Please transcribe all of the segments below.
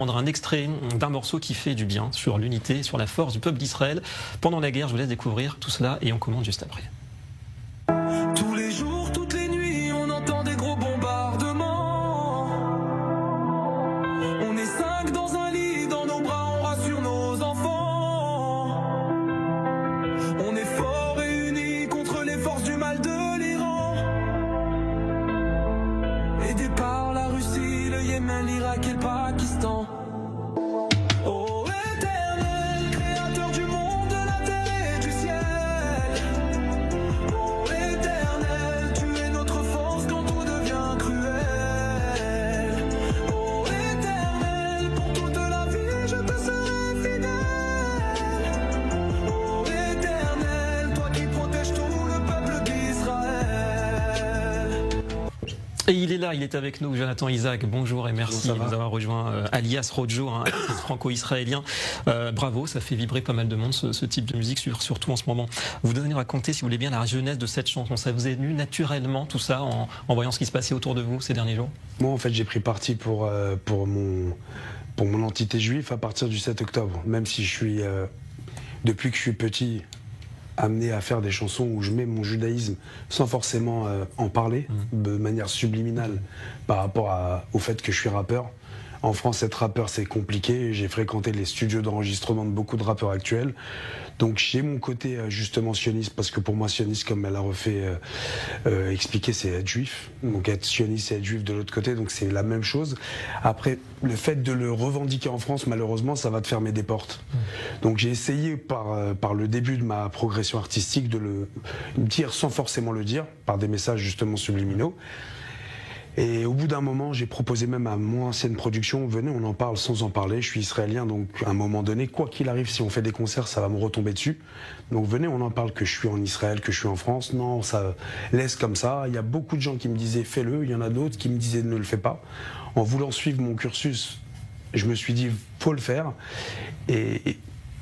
Un extrait d'un morceau qui fait du bien sur l'unité, sur la force du peuple d'Israël pendant la guerre. Je vous laisse découvrir tout cela et on commente juste après. Tous les jours, toutes les nuits, on entend des gros bombardements. On est 5 dans un lit, dans nos bras, on rassure nos enfants. On est forts et unis contre les forces du mal de l'Iran. Aidés par la Russie, le Yémen, l'Irak et le Pakistan. Ô Éternel, créateur du monde, de la terre et du ciel. Ô Éternel, tu es notre force quand tout devient cruel. Ô Éternel, pour toute la vie je te serai fidèle. Ô Éternel, toi qui protèges tout le peuple d'Israël. Et il est là, il est avec nous, Jonathan Isaac. Bonjour et merci de nous avoir rejoint. Alias Rojo, artiste franco-israélien. Bravo, ça fait vibrer pas mal de monde ce type de musique, surtout en ce moment. Vous devez nous raconter, si vous voulez bien, la jeunesse de cette chanson. Ça vous est venu naturellement, tout ça, en voyant ce qui se passait autour de vous ces derniers jours? Moi, en fait, j'ai pris parti pour mon entité juive à partir du 7 octobre. Même si je suis, depuis que je suis petit, amené à faire des chansons où je mets mon judaïsme sans forcément en parler, de manière subliminale par rapport au fait que je suis rappeur. En France, être rappeur, c'est compliqué. J'ai fréquenté les studios d'enregistrement de beaucoup de rappeurs actuels. Donc j'ai mon côté justement sioniste, parce que pour moi, sioniste, comme elle a refait expliquer, c'est être juif. Donc être sioniste, c'est être juif de l'autre côté, donc c'est la même chose. Après, le fait de le revendiquer en France, malheureusement, ça va te fermer des portes. Donc j'ai essayé par le début de ma progression artistique de le dire sans forcément le dire, par des messages justement subliminaux. Et au bout d'un moment, j'ai proposé même à mon ancienne production, venez, on en parle sans en parler, je suis israélien, donc à un moment donné, quoi qu'il arrive, si on fait des concerts, ça va me retomber dessus. Donc venez, on en parle que je suis en Israël, que je suis en France. Non, ça laisse comme ça. Il y a beaucoup de gens qui me disaient fais-le, il y en a d'autres qui me disaient ne le fais pas. En voulant suivre mon cursus, je me suis dit faut le faire. Et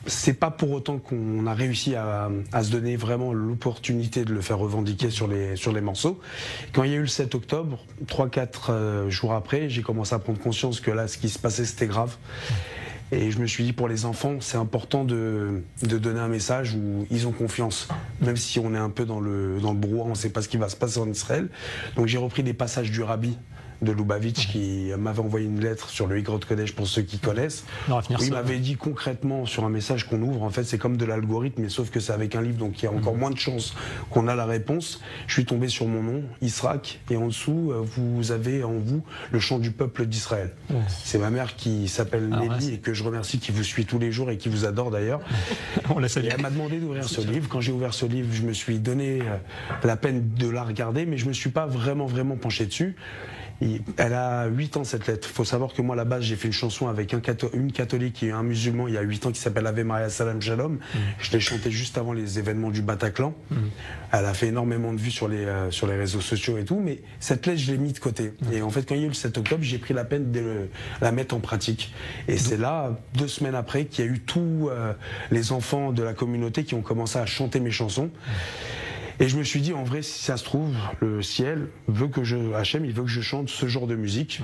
c'est pas pour autant qu'on a réussi à se donner vraiment l'opportunité de le faire revendiquer sur les morceaux. Quand il y a eu le 7 octobre, 3-4 jours après, j'ai commencé à prendre conscience que là, ce qui se passait, c'était grave. Et je me suis dit, pour les enfants, c'est important de donner un message où ils ont confiance. Même si on est un peu dans le brouhaha, on ne sait pas ce qui va se passer en Israël. Donc j'ai repris des passages du Rabbi de Lubavitch qui m'avait envoyé une lettre sur le Igrot Kodesh pour ceux qui connaissent. Il m'avait dit concrètement sur un message qu'on ouvre, en fait c'est comme de l'algorithme, mais sauf que c'est avec un livre, donc il y a encore moins de chances qu'on a la réponse. Je suis tombé sur mon nom, Israq, et en dessous vous avez en vous le chant du peuple d'Israël. C'est ma mère qui s'appelle Nelly et que je remercie, qui vous suit tous les jours et qui vous adore d'ailleurs. On la salue. Elle m'a demandé d'ouvrir ce livre. Quand j'ai ouvert ce livre, je me suis donné la peine de la regarder, mais je me suis pas vraiment penché dessus. Elle a 8 ans cette lettre. Il faut savoir que moi à la base j'ai fait une chanson avec une catholique et un musulman il y a 8 ans qui s'appelle Ave Maria Salam Shalom. Je l'ai chanté juste avant les événements du Bataclan. Elle a fait énormément de vues sur les réseaux sociaux et tout, mais cette lettre je l'ai mis de côté. Et en fait quand il y a eu le 7 octobre, j'ai pris la peine de la mettre en pratique. Et c'est là, 2 semaines après, qu'il y a eu tous les enfants de la communauté qui ont commencé à chanter mes chansons. Et je me suis dit, en vrai, si ça se trouve, le ciel veut que Hachem, il veut que je chante ce genre de musique,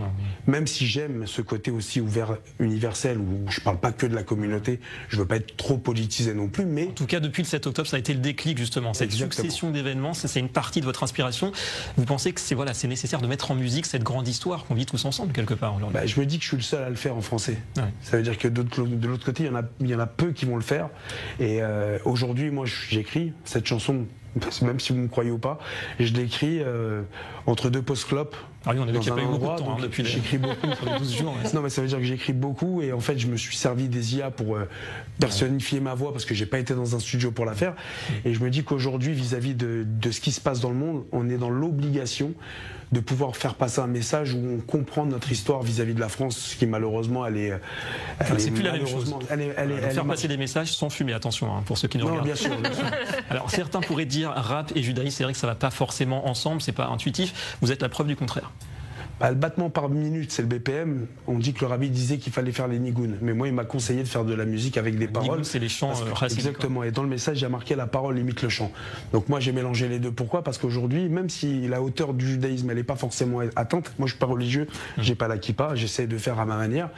même si j'aime ce côté aussi ouvert, universel, où je parle pas que de la communauté, je veux pas être trop politisé non plus, mais... En tout cas, depuis le 7 octobre, ça a été le déclic, justement, cette succession d'événements, c'est une partie de votre inspiration. Vous pensez que c'est nécessaire de mettre en musique cette grande histoire qu'on vit tous ensemble, quelque part, aujourd'hui? Je me dis que je suis le seul à le faire en français. Ça veut dire que de l'autre côté, il y en a peu qui vont le faire. Et aujourd'hui, moi, j'écris cette chanson, même si vous ne me croyez ou pas, je l'écris entre 2 post-clopes. Ah oui, on a vu qu'il n'y a pas eu beaucoup de temps depuis. J'écris beaucoup sur les 12 jours. Non, mais ça veut dire que j'écris beaucoup et en fait, je me suis servi des IA pour personnifier ma voix parce que j'ai pas été dans un studio pour la faire. Et je me dis qu'aujourd'hui, vis-à-vis de ce qui se passe dans le monde, on est dans l'obligation de pouvoir faire passer un message où on comprend notre histoire vis-à-vis de la France, qui malheureusement, c'est plus la même chose. Faire passer des messages sans fumer, attention, pour ceux qui nous regardent. Bien sûr. Alors certains pourraient dire rap et judaïsme, c'est vrai que ça va pas forcément ensemble, c'est pas intuitif. Vous êtes la preuve du contraire. Le battement par minute, c'est le BPM. On dit que le rabbi disait qu'il fallait faire les nigoun. Mais moi, il m'a conseillé de faire de la musique avec des paroles. C'est les chants racides. Exactement. Et dans le message, il y a marqué la parole limite le chant. Donc moi, j'ai mélangé les deux. Pourquoi? Parce qu'aujourd'hui, même si la hauteur du judaïsme, elle n'est pas forcément atteinte, moi, je suis pas religieux, j'ai pas la kippa, j'essaie de faire à ma manière.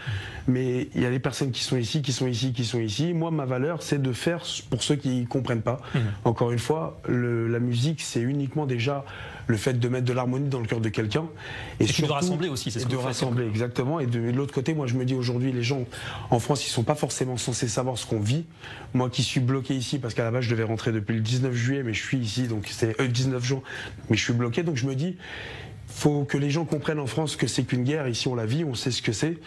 Mais il y a des personnes qui sont ici, qui sont ici, qui sont ici. Moi, ma valeur, c'est de faire pour ceux qui comprennent pas. Encore une fois, la musique, c'est uniquement déjà le fait de mettre de l'harmonie dans le cœur de quelqu'un. Et surtout de rassembler aussi, c'est ce que de rassembler, exactement. Et de l'autre côté, moi je me dis aujourd'hui, les gens en France, ils sont pas forcément censés savoir ce qu'on vit. Moi qui suis bloqué ici, parce qu'à la base je devais rentrer depuis le 19 juillet, mais je suis ici, donc c'est 19 juin, mais je suis bloqué, donc je me dis, faut que les gens comprennent en France que c'est qu'une guerre. Ici, on la vit, on sait ce que c'est.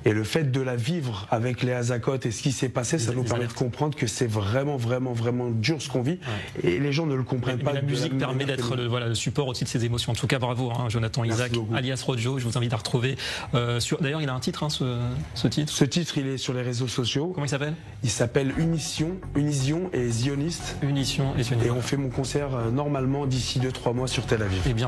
Et le fait de la vivre avec les Hazakotes et ce qui s'est passé, ça nous permet de comprendre que c'est vraiment, vraiment, vraiment dur ce qu'on vit. Et les gens ne le comprennent pas. La musique permet d'être le support aussi de ces émotions. En tout cas, bravo, Jonathan Isaac, alias Rodjo. Je vous invite à retrouver. D'ailleurs, il a un titre, ce titre. Ce titre, il est sur les réseaux sociaux. Comment il s'appelle? Il s'appelle Unition et Zioniste. Unition et Zioniste. Et on fait mon concert normalement d'ici 2-3 mois sur Tel Aviv. Et bien